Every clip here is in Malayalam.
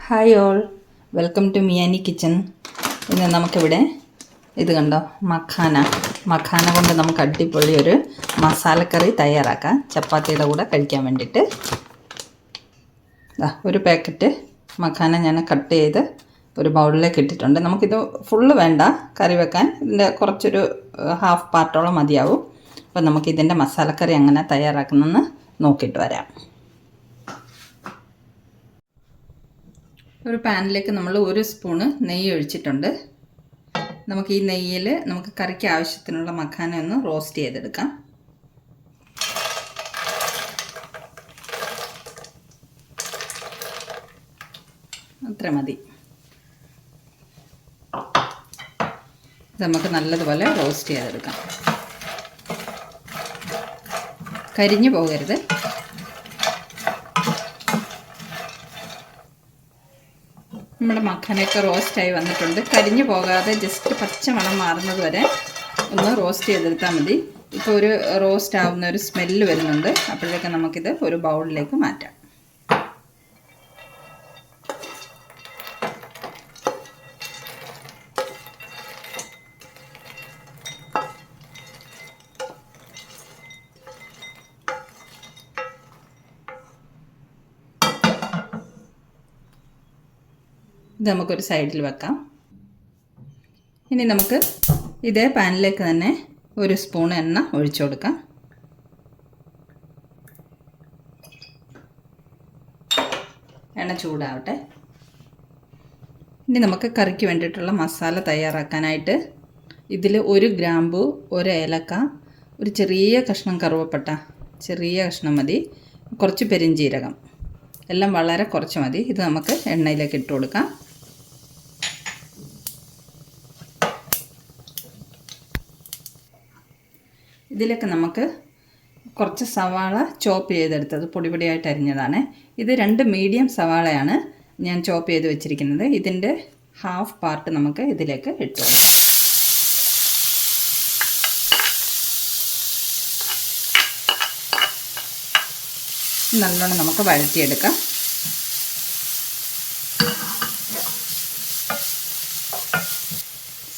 ഹായ് ഓൾ, വെൽക്കം ടു മിയാനി കിച്ചൺ. ഇന്ന് നമുക്കിവിടെ ഇത് കണ്ടോ, മഖാന കൊണ്ട് നമുക്ക് അടിപൊളി ഒരു മസാലക്കറി തയ്യാറാക്കാം ചപ്പാത്തിയുടെ കൂടെ കഴിക്കാൻ വേണ്ടിയിട്ട്. ഒരു പാക്കറ്റ് മഖാന ഞാൻ കട്ട് ചെയ്ത് ഒരു ബൗളിലേക്ക് ഇട്ടിട്ടുണ്ട്. നമുക്കിത് ഫുള്ള് വേണ്ട കറി വെക്കാൻ, ഇതിൻ്റെ കുറച്ചൊരു ഹാഫ് പാർട്ടോളം മതിയാവും. അപ്പോൾ നമുക്കിതിൻ്റെ മസാലക്കറി എങ്ങനെ തയ്യാറാക്കുന്നതെന്ന് നോക്കിയിട്ട് വരാം. ഒരു പാനിലേക്ക് നമ്മൾ 1 സ്പൂണ് നെയ്യ് ഒഴിച്ചിട്ടുണ്ട്. നമുക്ക് ഈ നെയ്യിൽ നമുക്ക് കറിക്ക് ആവശ്യത്തിനുള്ള മഖാന ഒന്ന് റോസ്റ്റ് ചെയ്തെടുക്കാം. അത്ര മതി. നമുക്ക് നല്ലതുപോലെ റോസ്റ്റ് ചെയ്തെടുക്കാം. കരിഞ്ഞു പോകരുത്. നമ്മുടെ മഖാനയൊക്കെ റോസ്റ്റായി വന്നിട്ടുണ്ട്. കരിഞ്ഞു പോകാതെ ജസ്റ്റ് പച്ച മണം മാറുന്നത് വരെ ഒന്ന് റോസ്റ്റ് ചെയ്തെടുത്താൽ മതി. ഇപ്പോൾ ഒരു റോസ്റ്റ് ആവുന്ന ഒരു സ്മെല്ല് വരുന്നുണ്ട്. അപ്പോഴേക്കും നമുക്കിത് ഒരു ബൗളിലേക്ക് മാറ്റാം. ഇത് നമുക്കൊരു സൈഡിൽ വെക്കാം. ഇനി നമുക്ക് ഇതേ പാനിലേക്ക് തന്നെ 1 സ്പൂൺ എണ്ണ ഒഴിച്ചു കൊടുക്കാം. എണ്ണ ചൂടാവട്ടെ. ഇനി നമുക്ക് കറിക്ക് വേണ്ടിയിട്ടുള്ള മസാല തയ്യാറാക്കാനായിട്ട് ഇതിൽ 1 ഗ്രാമ്പു, 1 ഏലക്ക, ഒരു ചെറിയ കഷ്ണം കറുവപ്പട്ട, ചെറിയ കഷ്ണം മതി, കുറച്ച് പെരിഞ്ജീരകം, എല്ലാം വളരെ കുറച്ച് മതി. ഇത് നമുക്ക് എണ്ണയിലേക്ക് ഇട്ട് കൊടുക്കാം. ഇതിലേക്ക് നമുക്ക് കുറച്ച് സവാള ചോപ്പ് ചെയ്തെടുത്തത് പൊടിപൊടിയായിട്ട് അരിഞ്ഞതാണ്. ഇത് 2 മീഡിയം സവാളയാണ് ഞാൻ ചോപ്പ് ചെയ്ത് വെച്ചിരിക്കുന്നത്. ഇതിൻ്റെ ഹാഫ് പാർട്ട് നമുക്ക് ഇതിലേക്ക് ഇട്ട് കൊടുക്കാം. നല്ലോണം നമുക്ക് വഴറ്റിയെടുക്കാം.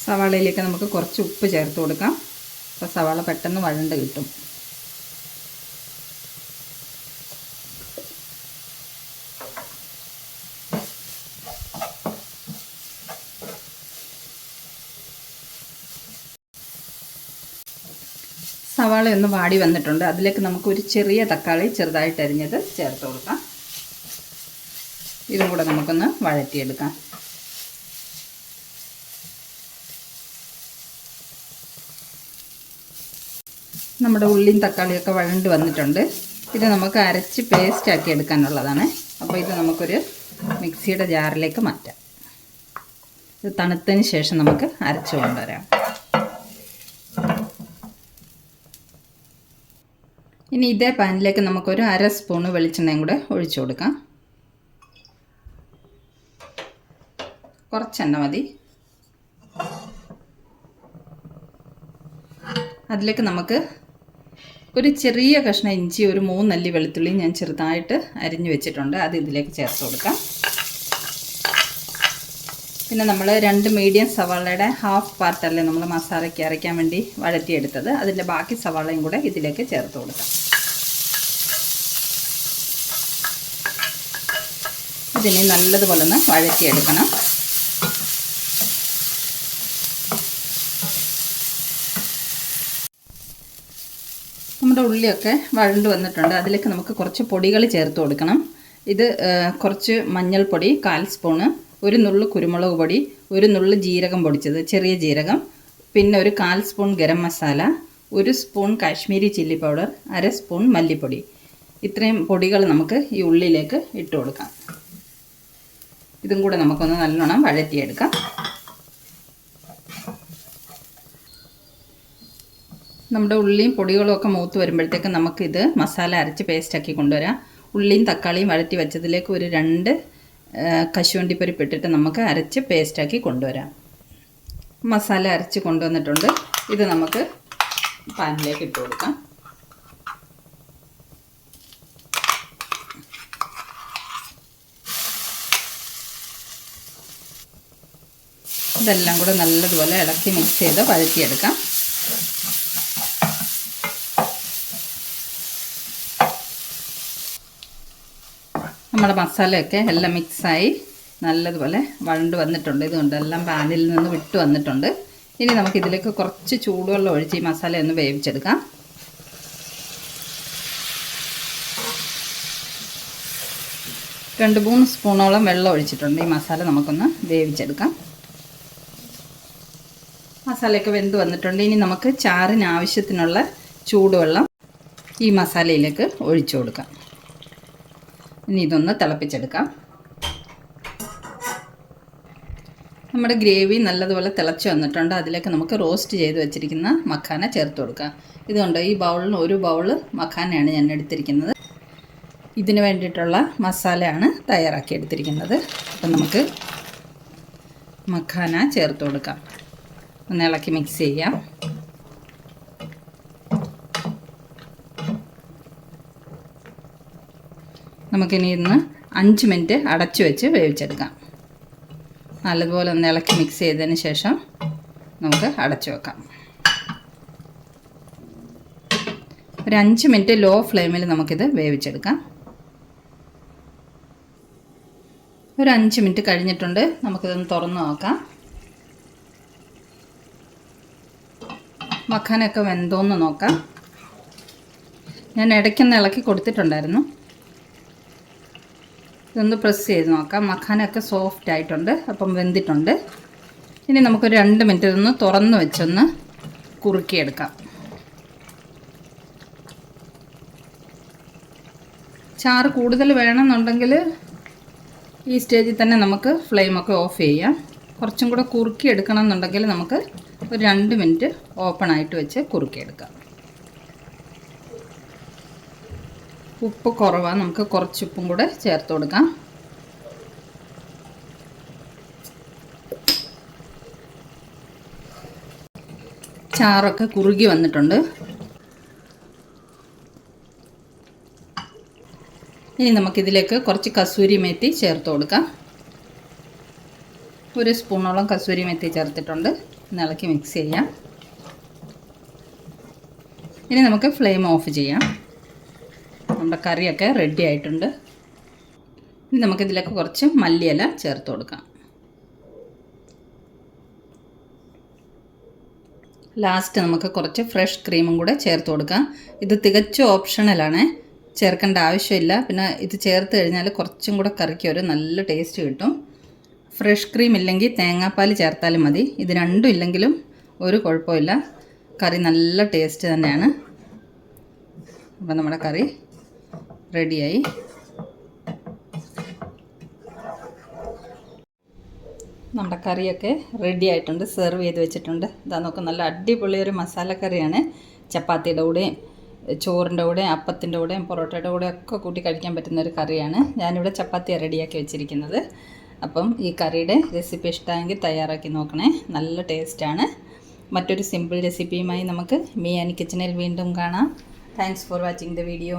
സവാളയിലേക്ക് നമുക്ക് കുറച്ച് ഉപ്പ് ചേർത്ത് കൊടുക്കാം. അപ്പോൾ സവാള പെട്ടെന്ന് വഴണ്ട് കിട്ടും. സവാള ഒന്ന് വാടി വന്നിട്ടുണ്ട്. അതിലേക്ക് നമുക്ക് ഒരു ചെറിയ തക്കാളി ചെറുതായിട്ട് അരിഞ്ഞത് ചേർത്ത് കൊടുക്കാം. ഇതും കൂടെ നമുക്കൊന്ന് വഴറ്റിയെടുക്കാം. നമ്മുടെ ഉള്ളിയും തക്കാളിയൊക്കെ വഴണ്ട് വന്നിട്ടുണ്ട്. ഇത് നമുക്ക് അരച്ച് പേസ്റ്റ് ആക്കി എടുക്കാനുള്ളതാണ്. അപ്പോൾ ഇത് നമുക്കൊരു മിക്സിയുടെ ജാറിലേക്ക് മാറ്റാം. ഇത് തണുത്തതിന് ശേഷം നമുക്ക് അരച്ച് കൊണ്ടുവരാം. ഇനി ഇതേ പാനിലേക്ക് നമുക്കൊരു 1/2 സ്പൂണ് വെളിച്ചെണ്ണയും കൂടെ ഒഴിച്ചു കൊടുക്കാം. കുറച്ചെണ്ണ മതി. അതിലേക്ക് നമുക്ക് ഒരു ചെറിയ കഷ്ണം ഇഞ്ചി, ഒരു 3 അല്ലി വെളുത്തുള്ളി ഞാൻ ചെറുതായിട്ട് അരിഞ്ഞു വെച്ചിട്ടുണ്ട്. അത് ഇതിലേക്ക് ചേർത്ത് കൊടുക്കാം. പിന്നെ നമ്മൾ 2 മീഡിയം സവാളയുടെ ഹാഫ് പാർട്ടല്ലേ നമ്മൾ മസാലയ്ക്ക് അരയ്ക്കാൻ വേണ്ടി വഴറ്റിയെടുത്തത്. അതിൻ്റെ ബാക്കി സവാളയും കൂടെ ഇതിലേക്ക് ചേർത്ത് കൊടുക്കാം. ഇതിനെ നല്ലതുപോലെ ഒന്ന് വഴറ്റിയെടുക്കണം. നമ്മുടെ ഉള്ളിയൊക്കെ വഴണ്ട് വന്നിട്ടുണ്ട്. അതിലേക്ക് നമുക്ക് കുറച്ച് പൊടികൾ ചേർത്ത് കൊടുക്കണം. ഇത് കുറച്ച് മഞ്ഞൾപ്പൊടി 1/4 സ്പൂണ്, ഒരു നുള്ളു കുരുമുളക് പൊടി, ഒരു നുള്ളു ജീരകം പൊടിച്ചത്, ചെറിയ ജീരകം, പിന്നെ ഒരു 1/4 spoon garam masala, 1 spoon Kashmiri chilli powder, 1/2 spoon മല്ലിപ്പൊടി. ഇത്രയും പൊടികൾ നമുക്ക് ഈ ഉള്ളിലേക്ക് ഇട്ട് കൊടുക്കാം. ഇതും കൂടെ നമുക്കൊന്ന് നല്ലോണം വഴറ്റിയെടുക്കാം. നമ്മുടെ ഉള്ളിയും പൊടികളും ഒക്കെ മൂത്ത് വരുമ്പോഴത്തേക്ക് നമുക്കിത് മസാല അരച്ച് പേസ്റ്റാക്കി കൊണ്ടുവരാം. ഉള്ളിയും തക്കാളിയും വഴറ്റി വെച്ചതിലേക്ക് ഒരു 2 കശുവണ്ടിപ്പരിപ്പ് ഇട്ടിട്ട് നമുക്ക് അരച്ച് പേസ്റ്റാക്കി കൊണ്ടുവരാം. മസാല അരച്ച് കൊണ്ടുവന്നിട്ടുണ്ട്. ഇത് നമുക്ക് പാനിലേക്ക് ഇട്ട് കൊടുക്കാം. ഇതെല്ലാം കൂടെ നല്ലതുപോലെ ഇളക്കി മിക്സ് ചെയ്ത് വഴറ്റിയെടുക്കാം. നമ്മുടെ മസാലയൊക്കെ എല്ലാം മിക്സായി നല്ലതുപോലെ വഴണ്ട് വന്നിട്ടുണ്ട്. ഇതുകൊണ്ട് എല്ലാം പാനിൽ നിന്ന് വിട്ട് വന്നിട്ടുണ്ട്. ഇനി നമുക്കിതിലേക്ക് കുറച്ച് ചൂടുവെള്ളം ഒഴിച്ച് ഈ മസാല ഒന്ന് വേവിച്ചെടുക്കാം. 2-3 സ്പൂണോളം വെള്ളം ഒഴിച്ചിട്ടുണ്ട്. ഈ മസാല നമുക്കൊന്ന് വേവിച്ചെടുക്കാം. മസാലയൊക്കെ വെന്ത് വന്നിട്ടുണ്ട്. ഇനി നമുക്ക് ചാറിന് ആവശ്യത്തിനുള്ള ചൂടുവെള്ളം ഈ മസാലയിലേക്ക് ഒഴിച്ചു കൊടുക്കാം. ഇനി ഇതൊന്ന് തിളപ്പിച്ചെടുക്കാം. നമ്മുടെ ഗ്രേവി നല്ലതുപോലെ തിളച്ച് വന്നിട്ടുണ്ട്. അതിലേക്ക് നമുക്ക് റോസ്റ്റ് ചെയ്ത് വെച്ചിരിക്കുന്ന മഖാന ചേർത്ത് കൊടുക്കാം. ഇതുകൊണ്ട് ഈ ബൗളിന് 1 ബൗൾ മഖാനയാണ് ഞാൻ എടുത്തിരിക്കുന്നത്. ഇതിന് വേണ്ടിയിട്ടുള്ള മസാലയാണ് തയ്യാറാക്കി എടുത്തിരിക്കുന്നത്. അപ്പം നമുക്ക് മഖാന ചേർത്ത് കൊടുക്കാം. ഒന്ന് ഇളക്കി മിക്സ് ചെയ്യാം. നമുക്കിനി ഇന്ന് 5 മിനിറ്റ് അടച്ചു വെച്ച് വേവിച്ചെടുക്കാം. നല്ലതുപോലെ ഒന്ന് ഇളക്കി മിക്സ് ചെയ്തതിന് ശേഷം നമുക്ക് അടച്ചു വെക്കാം. ഒരു 5 മിനിറ്റ് ലോ ഫ്ലെയിമിൽ നമുക്കിത് വേവിച്ചെടുക്കാം. ഒരു 5 മിനിറ്റ് കഴിഞ്ഞിട്ടുണ്ട്. നമുക്കിതൊന്ന് തുറന്ന് നോക്കാം. മഖാനയൊക്കെ വെന്തോന്ന് നോക്കാം. ഞാൻ ഇടയ്ക്കൊന്ന് ഇളക്കി കൊടുത്തിട്ടുണ്ടായിരുന്നു. ഇതൊന്ന് പ്രസ് ചെയ്ത് നോക്കാം. മഖാനയൊക്കെ സോഫ്റ്റ് ആയിട്ടുണ്ട്. അപ്പം വെന്തിട്ടുണ്ട്. ഇനി നമുക്കൊരു 2 മിനിറ്റ് ഇതൊന്ന് തുറന്ന് വെച്ചൊന്ന് കുറുക്കിയെടുക്കാം. ചാറ് കൂടുതൽ വേണമെന്നുണ്ടെങ്കിൽ ഈ സ്റ്റേജിൽ തന്നെ നമുക്ക് ഫ്ലെയിമൊക്കെ ഓഫ് ചെയ്യാം. കുറച്ചും കൂടെ കുറുക്കി എടുക്കണം എന്നുണ്ടെങ്കിൽ നമുക്ക് ഒരു 2 മിനിറ്റ് ഓപ്പൺ ആയിട്ട് വെച്ച് കുറുക്കിയെടുക്കാം. ഉപ്പ് കുറവാണ്. നമുക്ക് കുറച്ച് ഉപ്പും കൂടെ ചേർത്ത് കൊടുക്കാം. ചാറൊക്കെ കുറുകി വന്നിട്ടുണ്ട്. ഇനി നമുക്കിതിലേക്ക് കുറച്ച് കസൂരി മേത്തി ചേർത്ത് കൊടുക്കാം. 1 സ്പൂണോളം കസൂരി മേത്തി ചേർത്തിട്ടുണ്ട്. ഇളക്കി മിക്സ് ചെയ്യാം. ഇനി നമുക്ക് ഫ്ലെയിം ഓഫ് ചെയ്യാം. നമ്മുടെ കറിയൊക്കെ റെഡി ആയിട്ടുണ്ട്. ഇനി നമുക്കിതിലേക്ക് കുറച്ച് മല്ലിയില ചേർത്ത് കൊടുക്കാം. ലാസ്റ്റ് നമുക്ക് കുറച്ച് ഫ്രഷ് ക്രീമും കൂടെ ചേർത്ത് കൊടുക്കാം. ഇത് തികച്ചും ഓപ്ഷണലാണ്, ചേർക്കേണ്ട ആവശ്യമില്ല. പിന്നെ ഇത് ചേർത്ത് കഴിഞ്ഞാൽ കുറച്ചും കൂടെ കറിക്ക് ഒരു നല്ല ടേസ്റ്റ് കിട്ടും. ഫ്രഷ് ക്രീം ഇല്ലെങ്കിൽ തേങ്ങാപ്പാൽ ചേർത്താലും മതി. ഇത് രണ്ടും ഇല്ലെങ്കിലും ഒരു കുഴപ്പമില്ല. കറി നല്ല ടേസ്റ്റ് തന്നെയാണ്. അപ്പം നമ്മുടെ കറി റെഡിയായി. നമ്മുടെ കറിയൊക്കെ റെഡി ആയിട്ടുണ്ട്. സെർവ് ചെയ്ത് വെച്ചിട്ടുണ്ട്. ഇതാ നോക്കുക, നല്ല അടിപൊളി ഒരു മസാലക്കറിയാണ്. ചപ്പാത്തിയുടെ കൂടെയും ചോറിൻ്റെ കൂടെയും അപ്പത്തിൻ്റെ കൂടെയും പൊറോട്ടയുടെ കൂടെയും ഒക്കെ കൂട്ടി കഴിക്കാൻ പറ്റുന്ന ഒരു കറിയാണ്. ഞാനിവിടെ ചപ്പാത്തി റെഡിയാക്കി വെച്ചിരിക്കുന്നത്. അപ്പം ഈ കറിയുടെ റെസിപ്പി ഇഷ്ടമായെങ്കിൽ തയ്യാറാക്കി നോക്കണേ. നല്ല ടേസ്റ്റാണ്. മറ്റൊരു സിമ്പിൾ റെസിപ്പിയുമായി നമുക്ക് മീ ആൻഡ് കിച്ചണിൽ വീണ്ടും കാണാം. Thanks for watching the video.